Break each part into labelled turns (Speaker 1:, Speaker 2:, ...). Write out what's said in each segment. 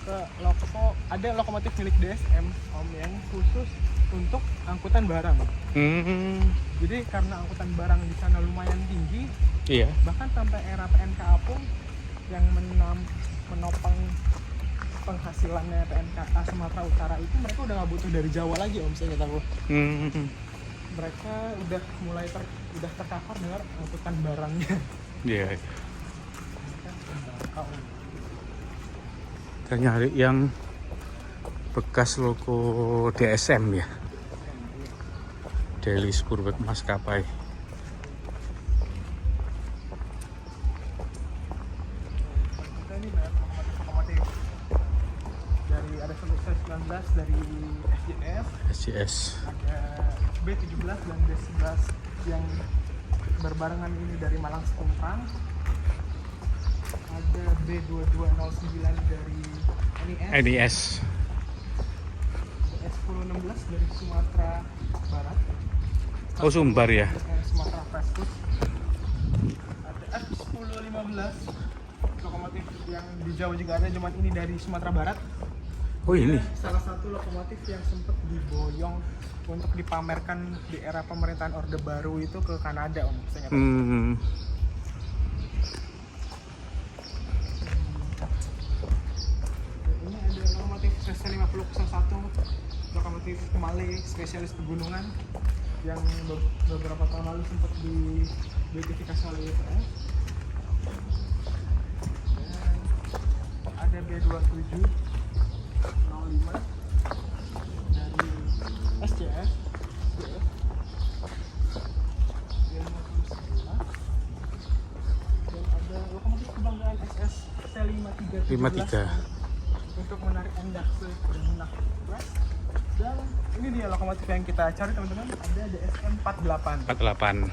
Speaker 1: ke ada lokomotif milik DSM Om yang khusus untuk angkutan barang. Jadi karena angkutan barang di sana lumayan tinggi,
Speaker 2: Iya.
Speaker 1: bahkan sampai era PNKA pun yang menopang penghasilannya PNKA Sumatera Utara itu mereka udah nggak butuh dari Jawa lagi Om, saya tahu. Mereka udah mulai udah tercover dengan angkutan barangnya.
Speaker 2: Iya. Kita nyari yang bekas logo DSM ya, Daily Spurweg Maskapai.
Speaker 1: Kita ini banyak lokomotif dari ada 19 dari
Speaker 2: SJS.
Speaker 1: ada B17 dan B11 yang berbarengan ini dari Malang Setumprang, ada B2209 dari
Speaker 2: NIS.
Speaker 1: S1016 dari Sumatera Barat.
Speaker 2: Oh, Sumbar ya.
Speaker 1: Sumatera Festus. Ada F1015 lokomotif yang di Jawa juga ada, cuman ini dari Sumatera Barat.
Speaker 2: Oh, ini.
Speaker 1: Salah satu lokomotif yang sempat diboyong untuk dipamerkan di era pemerintahan Orde Baru itu ke Kanada Om. Saya nggak tahu. Ini ada lokomotif CC5001, lokomotif Malay spesialis pegunungan yang beberapa tahun lalu sempat diidentifikasi oleh ITF. Ada B2705 dari SCS. Dan ada lokomotif kebanggaan SS C5317 untuk menarik endakse dan menak west. Dan ini dia lokomotif yang kita cari teman-teman, ada DSM 48,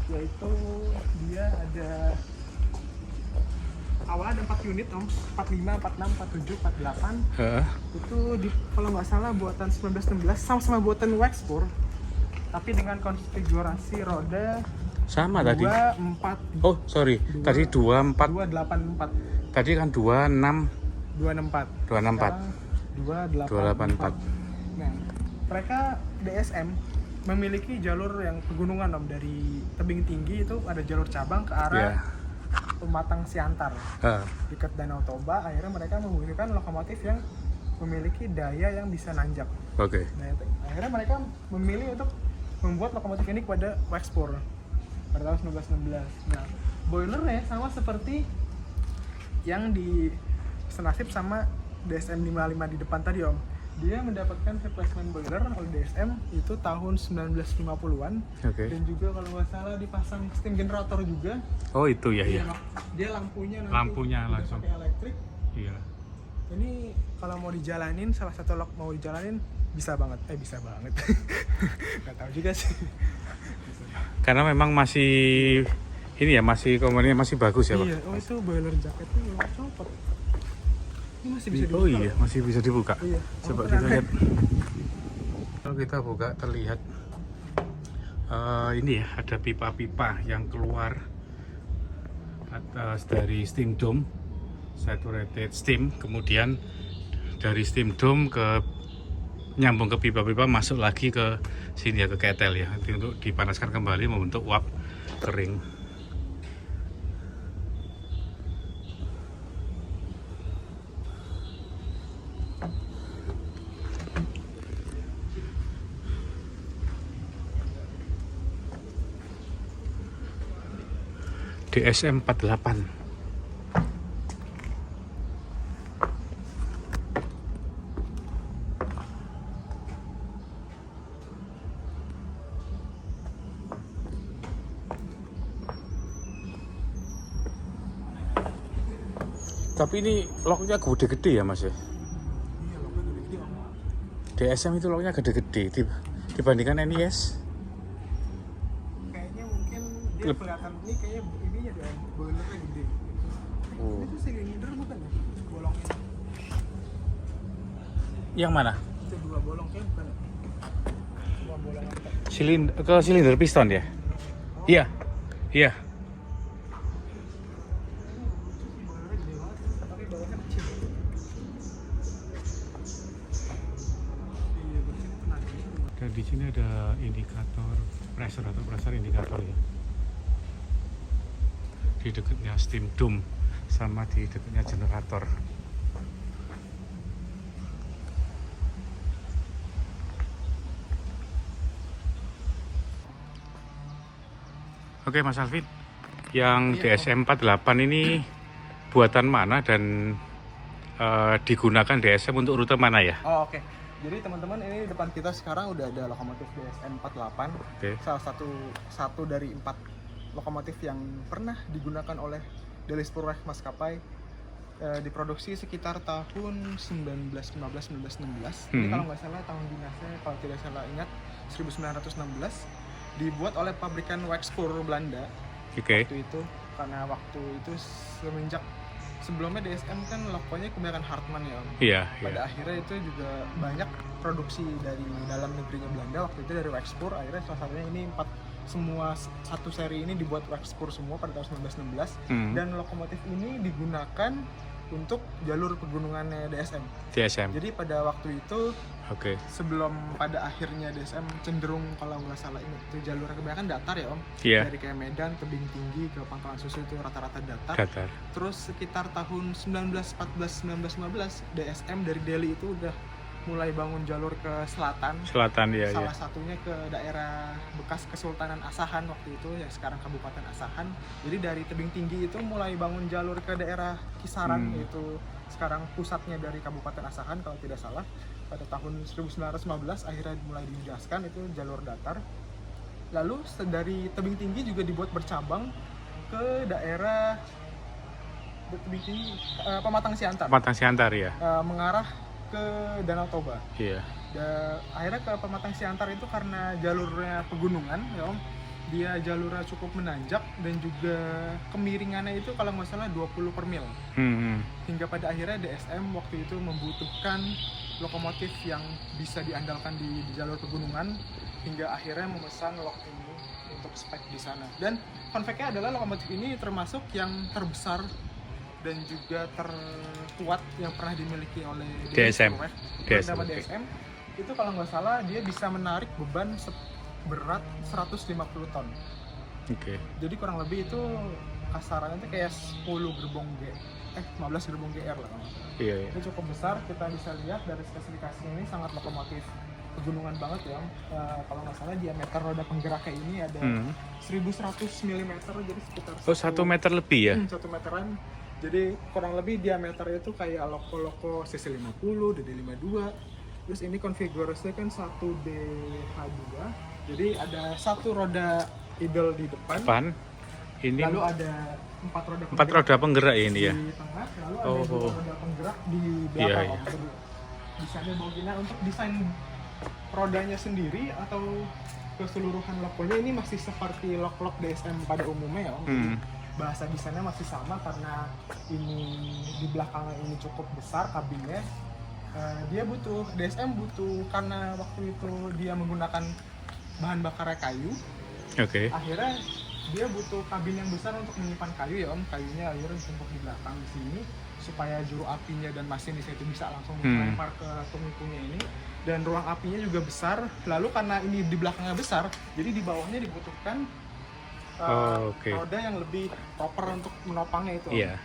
Speaker 1: yaitu dia ada awalnya ada 4 unit Om, 45, 46, 47, 48. Itu kalau nggak salah buatan 1916, sama-sama buatan Wexpur, tapi dengan konfigurasi roda
Speaker 2: Sama tadi.
Speaker 1: 24.
Speaker 2: Oh, sorry. Tadi 24.
Speaker 1: 284.
Speaker 2: Tadi kan 26
Speaker 1: 264.
Speaker 2: 264.
Speaker 1: 284. Nah, mereka DSM memiliki jalur yang pegunungan Om, dari tebing tinggi itu ada jalur cabang ke arah Pematang Siantar, dekat Danau Toba. Akhirnya mereka membutuhkan lokomotif yang memiliki daya yang bisa nanjak.
Speaker 2: Oke.
Speaker 1: Nah, akhirnya mereka memilih untuk membuat lokomotif ini kepada Wexpur pada tahun 1916. Nah, boilernya sama seperti yang di senasib sama DSM 55 di depan tadi Om. Dia mendapatkan replacement boiler oleh DSM itu tahun 1950-an. Dan juga kalau nggak salah dipasang steam generator juga.
Speaker 2: Oh, itu ya.
Speaker 1: Dia lampunya
Speaker 2: langsung
Speaker 1: pakai elektrik.
Speaker 2: Iya.
Speaker 1: Ini kalau mau dijalanin, salah satu lok mau dijalanin bisa banget. Nggak tahu juga sih.
Speaker 2: Karena memang masih ini ya, masih komponennya masih bagus ya, Pak.
Speaker 1: Iya, itu boiler jaketnya belum copot. Ini masih bisa dibuka.
Speaker 2: Oh iya, masih bisa dibuka.
Speaker 1: Iya.
Speaker 2: Coba kita lihat. Kalau kita buka terlihat ini ya, ada pipa-pipa yang keluar atas dari steam dome, saturated steam, kemudian dari steam dome ke nyambung ke pipa-pipa, masuk lagi ke sini ya, ke ketel ya, untuk dipanaskan kembali membentuk uap kering. DSM 48. Tapi ini loknya gede-gede ya Mas ya?
Speaker 1: Iya, loknya gede-gede Om.
Speaker 2: DSM itu loknya gede-gede dibandingkan NIS.
Speaker 1: Kayaknya mungkin dia kelihatan ini kayaknya ininya deh, boilernya gede. Itu silinder bukan ya? Bolongnya.
Speaker 2: Yang mana?
Speaker 1: Itu 2 bolong kayak bukan ya? 2 bolong apa?
Speaker 2: Silinder piston ya? Iya. Iya.
Speaker 1: Boilernya gede banget, tapi bawahnya kecil.
Speaker 2: Dan di sini ada indikator pressure atau pressure indikator ya. Di dekatnya steam dome sama di dekatnya generator. Oke Mas Alvin, yang
Speaker 1: Iya,
Speaker 2: DSM 48 ini buatan mana dan digunakan DSM untuk rute mana ya?
Speaker 1: Oh, oke. Jadi teman-teman, ini depan kita sekarang udah ada lokomotif DSM 48.
Speaker 2: Oke.
Speaker 1: Salah satu dari 4 lokomotif yang pernah digunakan oleh Delizpur Maskapai, diproduksi sekitar tahun 1915-1916. Ini kalau nggak salah tahun dinasnya, kalau tidak salah ingat, 1916. Dibuat oleh pabrikan Wexpoor Belanda
Speaker 2: Oke.
Speaker 1: waktu itu, karena waktu itu semenjak sebelumnya DSM kan logonya kebanyakan Hartmann ya Om.
Speaker 2: Iya.
Speaker 1: Pada akhirnya itu juga banyak produksi dari dalam negerinya Belanda, waktu itu dari Wexpoor. Akhirnya salah satunya ini semua satu seri ini dibuat Wexpoor semua pada tahun 1916. Dan lokomotif ini digunakan untuk jalur pegunungannya DSM. Jadi pada waktu itu,
Speaker 2: Oke.
Speaker 1: sebelum pada akhirnya DSM cenderung, kalau nggak salah ini itu jalur kebanyakan datar ya Om.
Speaker 2: Iya.
Speaker 1: Dari kayak Medan, Tebing Tinggi ke Pangkalan Susu itu rata-rata datar.
Speaker 2: Datar.
Speaker 1: Terus sekitar tahun 1914-1915 DSM dari Delhi itu udah mulai bangun jalur ke selatan.
Speaker 2: Selatan ya.
Speaker 1: Salah satunya ke daerah bekas Kesultanan Asahan waktu itu, yang sekarang Kabupaten Asahan. Jadi dari Tebing Tinggi itu mulai bangun jalur ke daerah Kisaran, yaitu sekarang pusatnya dari Kabupaten Asahan kalau tidak salah. Pada tahun 1915 akhirnya mulai dijelaskan itu jalur datar. Lalu dari Tebing Tinggi juga dibuat bercabang ke daerah Tebing Tinggi, Pematang Siantar.
Speaker 2: Pematang Siantar ya.
Speaker 1: Mengarah ke Danau Toba.
Speaker 2: Iya.
Speaker 1: Akhirnya ke Pematang Siantar itu karena jalurnya pegunungan ya Om. Dia jalurnya cukup menanjak dan juga kemiringannya itu kalau nggak salah 20 per mil. Hingga pada akhirnya DSM waktu itu membutuhkan lokomotif yang bisa diandalkan di jalur pegunungan, hingga akhirnya memesan lok ini untuk spek di sana. Dan fun fact-nya adalah lokomotif ini termasuk yang terbesar dan juga terkuat yang pernah dimiliki oleh
Speaker 2: DSM.
Speaker 1: DSM itu kalau nggak salah dia bisa menarik beban berat 150 ton.
Speaker 2: Oke.
Speaker 1: Jadi kurang lebih itu kasarannya itu kayak 15 gerbong GR lah.
Speaker 2: Iya.
Speaker 1: Itu cukup besar, kita bisa lihat dari spesifikasinya ini sangat lokomotif pegunungan banget ya. Kalau nggak salah diameter roda penggeraknya ini ada 1100 mm, jadi sekitar
Speaker 2: 1 meter lebih ya?
Speaker 1: 1 meteran. Jadi kurang lebih diameternya itu kayak loko-loko CC50, DD52. Terus ini konfigurasinya kan 1DH2. Jadi ada satu roda idle di depan. Ini lalu ada 4 roda
Speaker 2: penggerak ini ya.
Speaker 1: Di tengah, lalu ada 2 roda penggerak di belakang.
Speaker 2: Iya.
Speaker 1: Desainnya begini. Untuk desain rodanya sendiri atau keseluruhan lokonya ini masih seperti lok-lok DSM pada umumnya ya. Bahasa desainnya masih sama karena ini di belakangnya ini cukup besar kabinnya. DSM butuh karena waktu itu dia menggunakan bahan bakarnya kayu.
Speaker 2: Oke.
Speaker 1: Akhirnya dia butuh kabin yang besar untuk menyimpan kayu ya Om. Kayunya akhirnya ditumpuk di belakang di sini supaya juru apinya dan masinisnya itu bisa langsung melempar ke tungkunya ini. Dan ruang apinya juga besar. Lalu karena ini di belakangnya besar, jadi di bawahnya dibutuhkan roda yang lebih proper untuk menopangnya itu.
Speaker 2: Iya.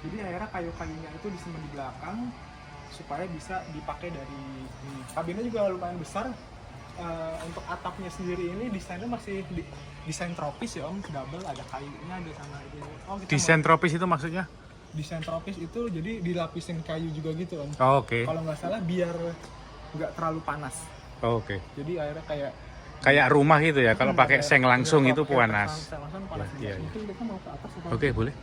Speaker 1: Jadi akhirnya kayu-kayunya itu disimpan di belakang supaya bisa dipakai dari ini. Kabinnya juga lumayan besar. Untuk atapnya sendiri ini desainnya masih desain tropis ya Om, double, ada kayunya, ada sama ini.
Speaker 2: Desain tropis itu maksudnya?
Speaker 1: Desain tropis itu jadi dilapisin kayu juga gitu Om.
Speaker 2: Oke.
Speaker 1: Kalau nggak salah biar nggak terlalu panas.
Speaker 2: Oke.
Speaker 1: Jadi akhirnya
Speaker 2: Kayak rumah gitu ya, kalau pakai seng langsung itu panas.
Speaker 1: Seng langsung panas.
Speaker 2: Iya.
Speaker 1: Mungkin kita mau ke atas atau
Speaker 2: Oke, boleh.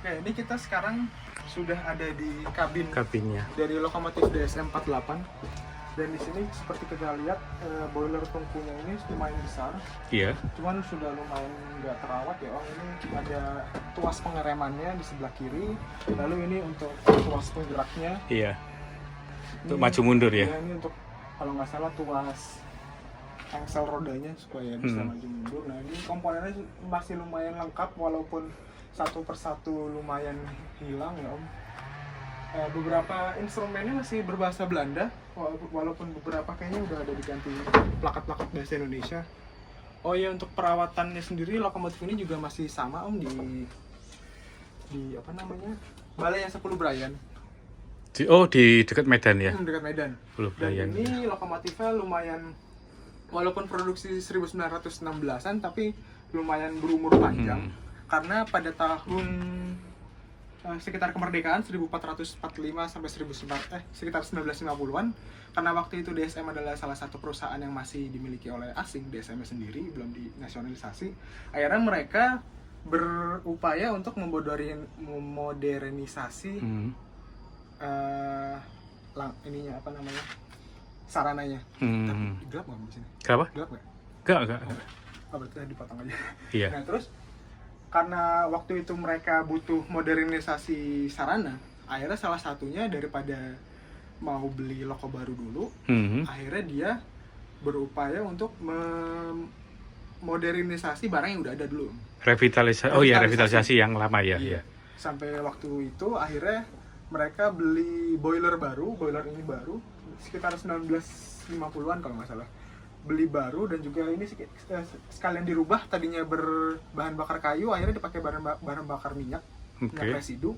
Speaker 1: Oke, ini kita sekarang sudah ada di
Speaker 2: Kabinnya.
Speaker 1: dari lokomotif DSM 48. Dan di sini seperti kita lihat boiler tungkunya ini lumayan besar.
Speaker 2: Iya.
Speaker 1: Cuman sudah lumayan nggak terawat ya Om. Ini ada tuas pengeremannya di sebelah kiri. Lalu ini untuk tuas penggeraknya.
Speaker 2: Iya. Untuk maju mundur ya.
Speaker 1: Ini untuk kalau nggak salah tuas engsel rodanya supaya bisa maju mundur. Nah ini komponennya masih lumayan lengkap walaupun satu persatu lumayan hilang ya Om. Beberapa instrumennya masih berbahasa Belanda, walaupun beberapa kayaknya udah ada diganti plakat-plakat bahasa Indonesia. Oh ya, untuk perawatannya sendiri lokomotif ini juga masih sama Om, di apa namanya, Balai yang 10 Brian.
Speaker 2: Di dekat Medan ya?
Speaker 1: Dekat Medan.
Speaker 2: 10
Speaker 1: Dan
Speaker 2: Brian.
Speaker 1: ini lokomotifnya lumayan, walaupun produksi 1916-an tapi lumayan berumur panjang. Karena pada tahun sekitar kemerdekaan 1445 sampai sekitar 1950-an, karena waktu itu DSM adalah salah satu perusahaan yang masih dimiliki oleh asing, DSM sendiri belum dinasionalisasi. Akhirnya mereka berupaya untuk memodernisasi ininya apa namanya, sarananya. Tapi gelap nggak di sini?
Speaker 2: Kenapa?
Speaker 1: Gelap nggak?
Speaker 2: Enggak.
Speaker 1: Oh, berarti dipotong aja.
Speaker 2: Iya.
Speaker 1: Nah terus karena waktu itu mereka butuh modernisasi sarana, akhirnya salah satunya daripada mau beli loko baru dulu, akhirnya dia berupaya untuk modernisasi barang yang udah ada dulu.
Speaker 2: Revitalisasi yang lama ya.
Speaker 1: Iya. Sampai waktu itu akhirnya mereka beli boiler ini baru sekitar 1950-an kalau nggak salah. Beli baru, dan juga ini sekalian dirubah, tadinya berbahan bakar kayu akhirnya dipakai bahan bakar minyak residu.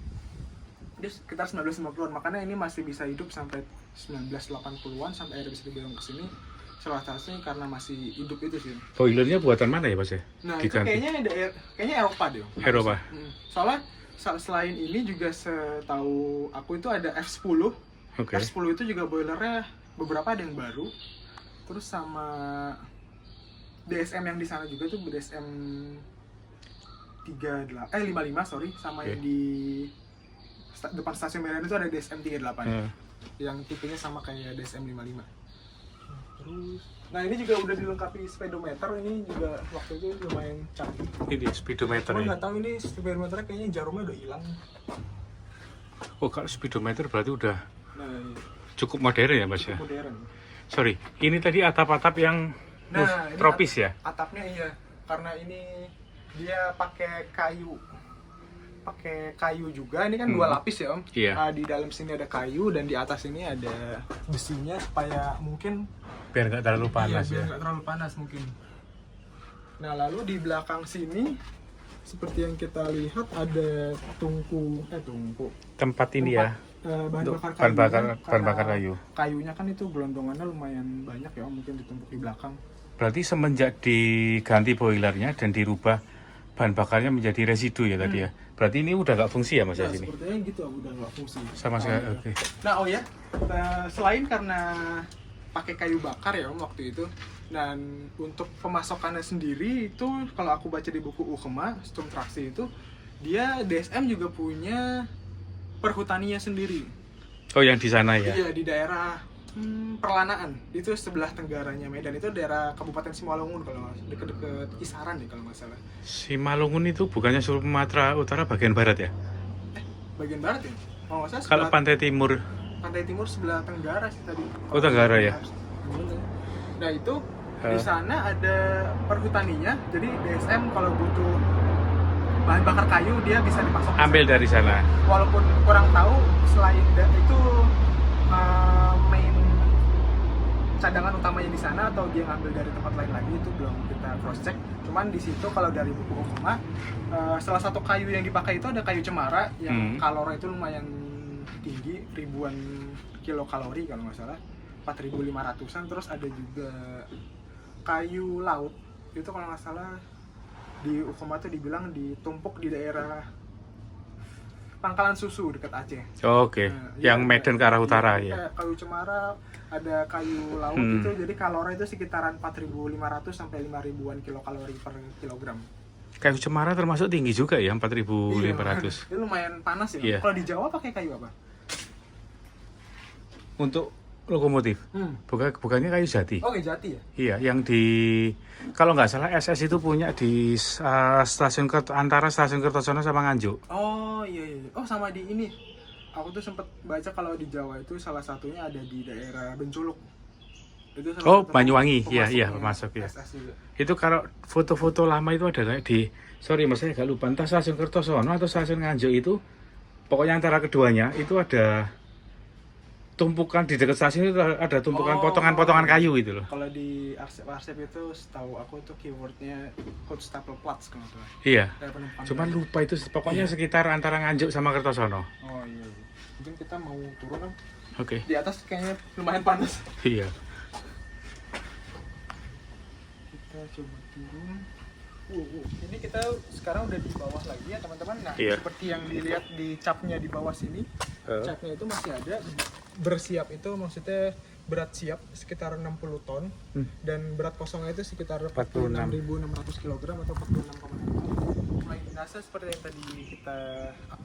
Speaker 1: Jadi sekitar 1950-an, makanya ini masih bisa hidup sampai 1980-an, sampai akhirnya bisa dibilang ke sini. Salah satunya karena masih hidup itu sih.
Speaker 2: Boilernya buatan mana ya Mas ya?
Speaker 1: Nah, itu kayaknya Eropa deh.
Speaker 2: Eropa.
Speaker 1: Soalnya selain ini juga setahu aku itu ada F10. F10 itu juga boilernya beberapa ada yang baru. Terus sama DSM yang di sana juga tuh DSM 55 sama yang di depan stasiun Medan itu ada DSM 38 yang tipenya sama kayak DSM 55. Terus nah ini juga udah dilengkapi speedometer, ini juga waktu itu lumayan canggih.
Speaker 2: Ini speedometer
Speaker 1: ya?
Speaker 2: ya?
Speaker 1: Nggak tahu ini speedometernya kayaknya jarumnya udah hilang.
Speaker 2: Oh, kalau speedometer berarti udah cukup modern ya Mas ya?
Speaker 1: Modern.
Speaker 2: Sorry, ini tadi atap-atap yang tropis ya?
Speaker 1: Atapnya iya, karena ini dia pakai kayu juga. Ini kan 2 lapis ya Om.
Speaker 2: Iya.
Speaker 1: Di dalam sini ada kayu dan di atas ini ada besinya supaya mungkin
Speaker 2: biar nggak terlalu panas
Speaker 1: biar nggak terlalu panas mungkin. Nah lalu di belakang sini seperti yang kita lihat ada tungku
Speaker 2: tempat ini ya. Bahan bakar kayu.
Speaker 1: Kayunya kan itu gelondongannya lumayan banyak ya, mungkin ditumpuk di belakang.
Speaker 2: Berarti semenjak diganti boilernya dan dirubah bahan bakarnya menjadi residu ya tadi ya. Berarti ini udah nggak fungsi ya Mas ya sini?
Speaker 1: Sepertinya gitu, udah nggak fungsi.
Speaker 2: Sama sekali. Oke.
Speaker 1: Nah selain karena pakai kayu bakar ya Om waktu itu, dan untuk pemasokannya sendiri itu kalau aku baca di buku UKMA Sturm Traksi itu, dia DSM juga punya perhutaninya sendiri.
Speaker 2: Oh, yang di sana ya?
Speaker 1: Iya, di daerah Perlanaan. Itu sebelah tenggaranya Medan, itu daerah Kabupaten Simalungun kalau deket-deket Kisaran deh kalau nggak salah.
Speaker 2: Simalungun itu bukannya Sumatera Utara bagian barat ya?
Speaker 1: Bagian barat ya? Oh, nggak salah.
Speaker 2: Kalau Pantai Timur
Speaker 1: sebelah tenggara sih tadi.
Speaker 2: Oh, tenggara ya?
Speaker 1: Nah itu di sana ada perhutaninya, jadi DSM kalau butuh bahan bakar kayu dia bisa dipasok.
Speaker 2: Ambil dari sana.
Speaker 1: Walaupun kurang tahu selain itu main cadangan utamanya di sana atau dia ngambil dari tempat lain lagi, itu belum kita cross check. Cuman di situ kalau dari buku UKMA salah satu kayu yang dipakai itu ada kayu cemara yang kalornya itu lumayan tinggi, ribuan kilokalori kalau nggak salah, 4.500-an. Terus ada juga kayu laut, itu kalau nggak salah di UKMA tuh dibilang ditumpuk di daerah Pangkalan Susu dekat Aceh.
Speaker 2: Oh, oke. Yang Medan ke arah utara ya.
Speaker 1: Kayu cemara, ada kayu laut itu, jadi kalori itu sekitaran 4.500 sampai 5.000-an kilokalori per kilogram.
Speaker 2: Kayu cemara termasuk tinggi juga ya, 4.500.
Speaker 1: Iya, itu lumayan panas ya.
Speaker 2: Iya.
Speaker 1: Kalau di Jawa pakai kayu apa?
Speaker 2: Untuk lokomotif. Bukannya kayu jati.
Speaker 1: Oh, kayu jati ya?
Speaker 2: Iya, yang di kalau nggak salah SS itu punya di antara stasiun Kertosono sama Nganjuk.
Speaker 1: Oh iya. Oh, sama di ini. Aku tuh sempat baca kalau di Jawa itu salah satunya ada di daerah Benculuk. Itu
Speaker 2: Banyuwangi. Iya, masuk ya.
Speaker 1: SS juga.
Speaker 2: Itu kalau foto-foto lama itu ada kayak di sorry mas, saya agak lupa. Entah stasiun Kertosono atau stasiun Nganjuk itu, pokoknya antara keduanya itu ada tumpukan di dekat stasiun itu ada tumpukan potongan-potongan kayu itu loh.
Speaker 1: Kalau di arsip itu setahu aku tuh keywordnya Hochstapelplatz kalau nggak salah.
Speaker 2: Iya.
Speaker 1: Kayak penumpang.
Speaker 2: Cuman lupa itu pokoknya sekitar antara Nganjuk sama Kertosono.
Speaker 1: Oh iya. Mungkin kita mau turun Om.
Speaker 2: Oke.
Speaker 1: Di atas kayaknya lumayan panas.
Speaker 2: Iya.
Speaker 1: Kita coba turun. Ini kita sekarang udah di bawah lagi ya teman-teman. Nah,
Speaker 2: Iya.
Speaker 1: seperti yang dilihat di capnya di bawah sini, capnya itu masih ada. Bersiap itu maksudnya berat siap sekitar 60 ton dan berat kosongnya itu sekitar 46.600 kg atau 46,6 ton. Mulai dinasa seperti yang tadi kita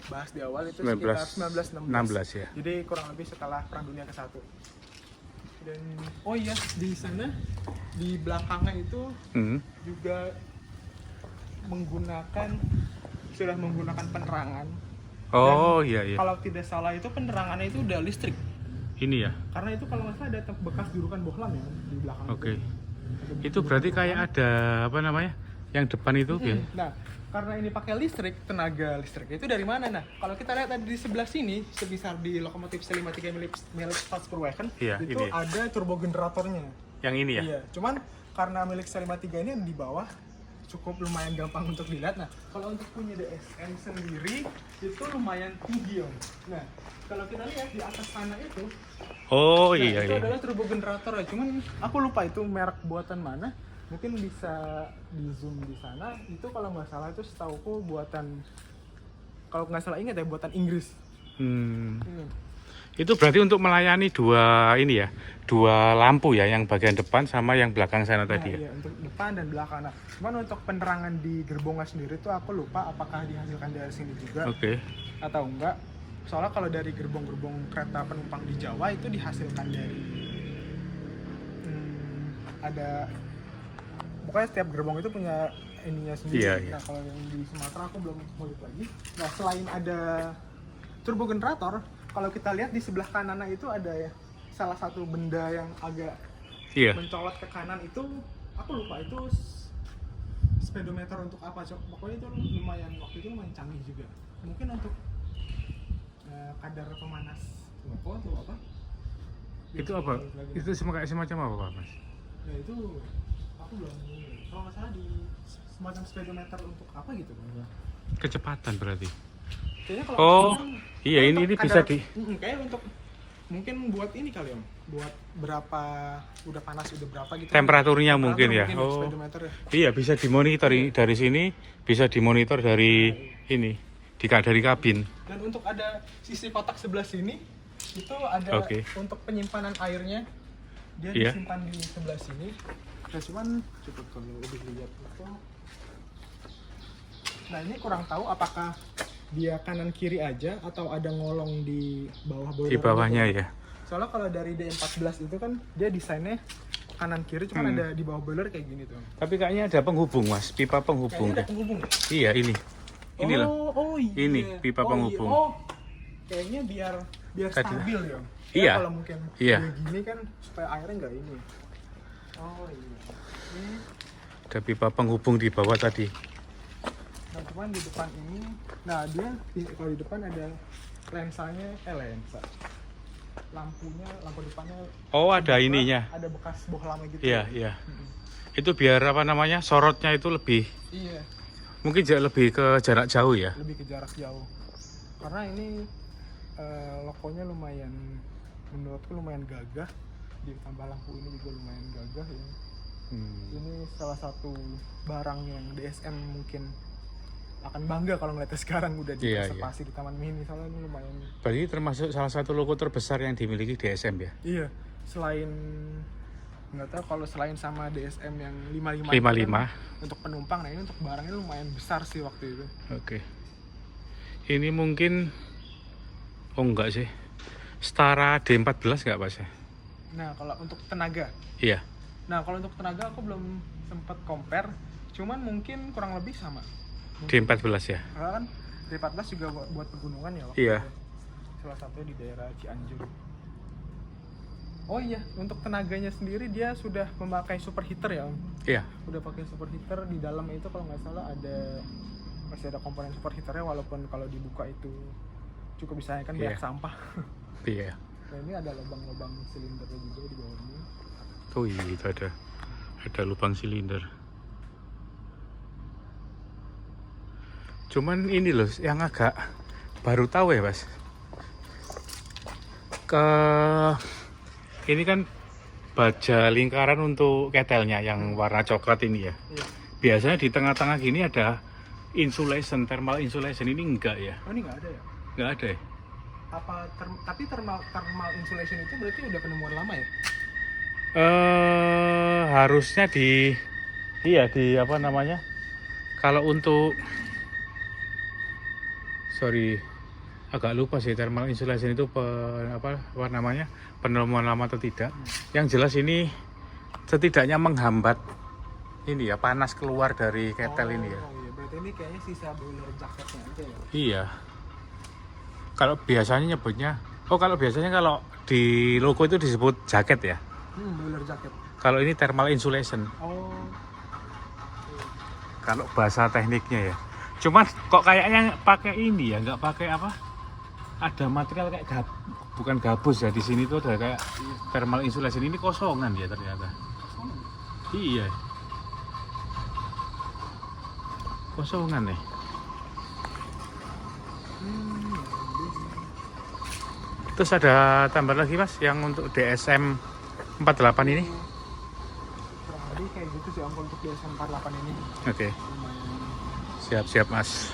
Speaker 1: bahas di awal itu sekitar 1916.
Speaker 2: ya.
Speaker 1: Jadi kurang lebih setelah Perang Dunia ke-1. Dan oh iya, di sana di belakangnya itu juga sudah menggunakan penerangan.
Speaker 2: Oh iya.
Speaker 1: Kalau tidak salah itu penerangannya itu udah listrik.
Speaker 2: Ini ya.
Speaker 1: Karena itu kalau nggak salah ada bekas jurukan bohlam ya di belakang.
Speaker 2: Oke. Itu berarti kayak ada apa namanya? Yang depan itu ya.
Speaker 1: Nah, karena ini pakai listrik, tenaga listrik itu dari mana? Nah, kalau kita lihat tadi di sebelah sini, sebesar di lokomotif C53 milik Stadspoorwegen,
Speaker 2: Iya,
Speaker 1: itu
Speaker 2: ini.
Speaker 1: ada turbo generatornya.
Speaker 2: Yang ini ya.
Speaker 1: Iya, cuman karena milik C53 ini di bawah cukup lumayan gampang untuk dilihat. Nah, kalau untuk punya DSM sendiri itu lumayan tinggi Om. Nah, kalau kita lihat di atas sana itu,
Speaker 2: Oh
Speaker 1: nah,
Speaker 2: iya
Speaker 1: itu
Speaker 2: iya.
Speaker 1: adalah turbo generator ya. Cuman aku lupa itu merek buatan mana. Mungkin bisa di zoom di sana. Itu kalau nggak salah itu setauku buatan, kalau nggak salah ingat ya, buatan Inggris.
Speaker 2: Itu berarti untuk melayani dua lampu ya, yang bagian depan sama yang belakang sana tadi ya.
Speaker 1: Iya, untuk depan dan belakang. Nah, cuman untuk penerangan di gerbongnya sendiri tuh aku lupa apakah dihasilkan dari sini juga
Speaker 2: Oke.
Speaker 1: atau enggak. Soalnya kalau dari gerbong-gerbong kereta penumpang di Jawa itu dihasilkan dari ada, pokoknya setiap gerbong itu punya ininya sendiri.
Speaker 2: Iya.
Speaker 1: Nah, kalau yang di Sumatera aku belum ngulik lagi. Nah, selain ada turbo generator, kalau kita lihat di sebelah kanannya itu ada ya salah satu benda yang agak
Speaker 2: Iya.
Speaker 1: mencolot ke kanan itu, aku lupa itu speedometer untuk apa, pokoknya itu lumayan, waktu itu lumayan canggih juga. Mungkin untuk kadar pemanas rokok atau apa?
Speaker 2: Itu apa? Itu semacam apa Pak Mas?
Speaker 1: Ya itu aku belum, kalau nggak salah di semacam speedometer untuk apa gitu.
Speaker 2: Kecepatan berarti.
Speaker 1: Kayaknya kalau
Speaker 2: Iya, ini bisa di
Speaker 1: kayak untuk mungkin buat ini kali Om, buat berapa udah panas udah berapa gitu.
Speaker 2: temperaturnya mungkin ya. Oh.
Speaker 1: Speedometer ya.
Speaker 2: Iya, bisa dimonitor dari sini, bisa dimonitor dari ini, dari kabin.
Speaker 1: Dan untuk ada sisi kotak sebelah sini itu ada untuk penyimpanan airnya, dia disimpan di sebelah sini. Nah, cuman cukup kalau lebih lihat itu. Nah, ini kurang tahu apakah dia kanan kiri aja atau ada ngolong di bawah boiler.
Speaker 2: Di bawahnya
Speaker 1: gitu.
Speaker 2: ya.
Speaker 1: Soalnya kalau dari D14 itu kan dia desainnya kanan kiri, cuman ada di bawah boiler kayak gini tuh.
Speaker 2: Tapi kayaknya ada penghubung Mas, pipa penghubung.
Speaker 1: Kayaknya ada penghubung.
Speaker 2: Iya, ini. Ini loh.
Speaker 1: Oh iya.
Speaker 2: Ini pipa penghubung.
Speaker 1: Iya. Oh, kayaknya biar stabil ya.
Speaker 2: Iya.
Speaker 1: Kalau mungkin gini kan supaya airnya nggak ini. Oh iya. Ini.
Speaker 2: Ada pipa penghubung di bawah tadi.
Speaker 1: Nah, cuman di depan ini, nah dia kalau di depan ada lensanya, lampu depannya.
Speaker 2: Oh, ada ininya.
Speaker 1: Ada bekas bohlamnya gitu.
Speaker 2: Iya. Itu biar apa namanya, sorotnya itu lebih.
Speaker 1: Iya.
Speaker 2: Mungkin lebih ke jarak jauh ya.
Speaker 1: Lebih ke jarak jauh. Karena ini lokonya lumayan, menurutku lumayan gagah. Ditambah lampu ini juga lumayan gagah ya. Ini salah satu barang yang DSM mungkin akan bangga kalau ngeliatnya sekarang udah dikonservasi di Taman Mini, soalnya ini lumayan.
Speaker 2: Berarti termasuk salah satu logo terbesar yang dimiliki DSM ya?
Speaker 1: Iya, selain nggak tahu kalau selain sama DSM yang 55
Speaker 2: kan,
Speaker 1: untuk penumpang, nah ini untuk barangnya lumayan besar sih waktu itu.
Speaker 2: Oke. Ini mungkin enggak sih, setara D14 nggak Pak?
Speaker 1: Nah kalau untuk tenaga,
Speaker 2: iya.
Speaker 1: Nah kalau untuk tenaga aku belum sempat compare, cuman mungkin kurang lebih sama.
Speaker 2: D14 ya?
Speaker 1: Karena kan D14 juga buat pegunungan ya waktu
Speaker 2: iya.
Speaker 1: itu. Salah satu di daerah Cianjur. Oh iya, untuk tenaganya sendiri dia sudah memakai superheater ya Om.
Speaker 2: Iya.
Speaker 1: Udah pakai superheater di dalam itu kalau nggak salah masih ada komponen superheaternya, walaupun kalau dibuka itu cukup disayangkan banyak sampah.
Speaker 2: Iya.
Speaker 1: Nah ini ada lubang-lubang silindernya juga di bawah ini.
Speaker 2: Oh iya, itu ada lubang silinder. Cuman ini loh yang agak baru tahu ya Mas. Ini kan baja lingkaran untuk ketelnya yang warna coklat ini ya.
Speaker 1: Iya.
Speaker 2: Biasanya di tengah-tengah gini ada insulation, thermal insulation, ini enggak ya?
Speaker 1: Oh ini nggak ada ya?
Speaker 2: Enggak ada ya?
Speaker 1: Tapi thermal insulation itu berarti udah penemuan lama ya?
Speaker 2: Harusnya di apa namanya? Kalau untuk agak lupa sih thermal insulation itu apa namanya? Penemuan lama atau tidak. Yang jelas ini setidaknya menghambat ini ya panas keluar dari ketel ini ya.
Speaker 1: Oh iya, berarti ini kayaknya sisa boiler jaketnya aja ya?
Speaker 2: Iya. Kalau biasanya kalau di logo itu disebut jaket ya.
Speaker 1: Boiler jaket.
Speaker 2: Kalau ini thermal insulation.
Speaker 1: Oh.
Speaker 2: Kalau bahasa tekniknya ya. Cuman kok kayaknya pakai ini ya, nggak pakai apa? Ada material kayak bukan gabus ya, di sini tuh ada kayak thermal insulation, ini kosongan ya ternyata. Iya. Kosongan nih. Terus ada tambah lagi Mas yang untuk DSM 48 ini.
Speaker 1: Kurang lebih kayak gitu sih Om untuk DSM 48 ini.
Speaker 2: Oke. Siap-siap Mas.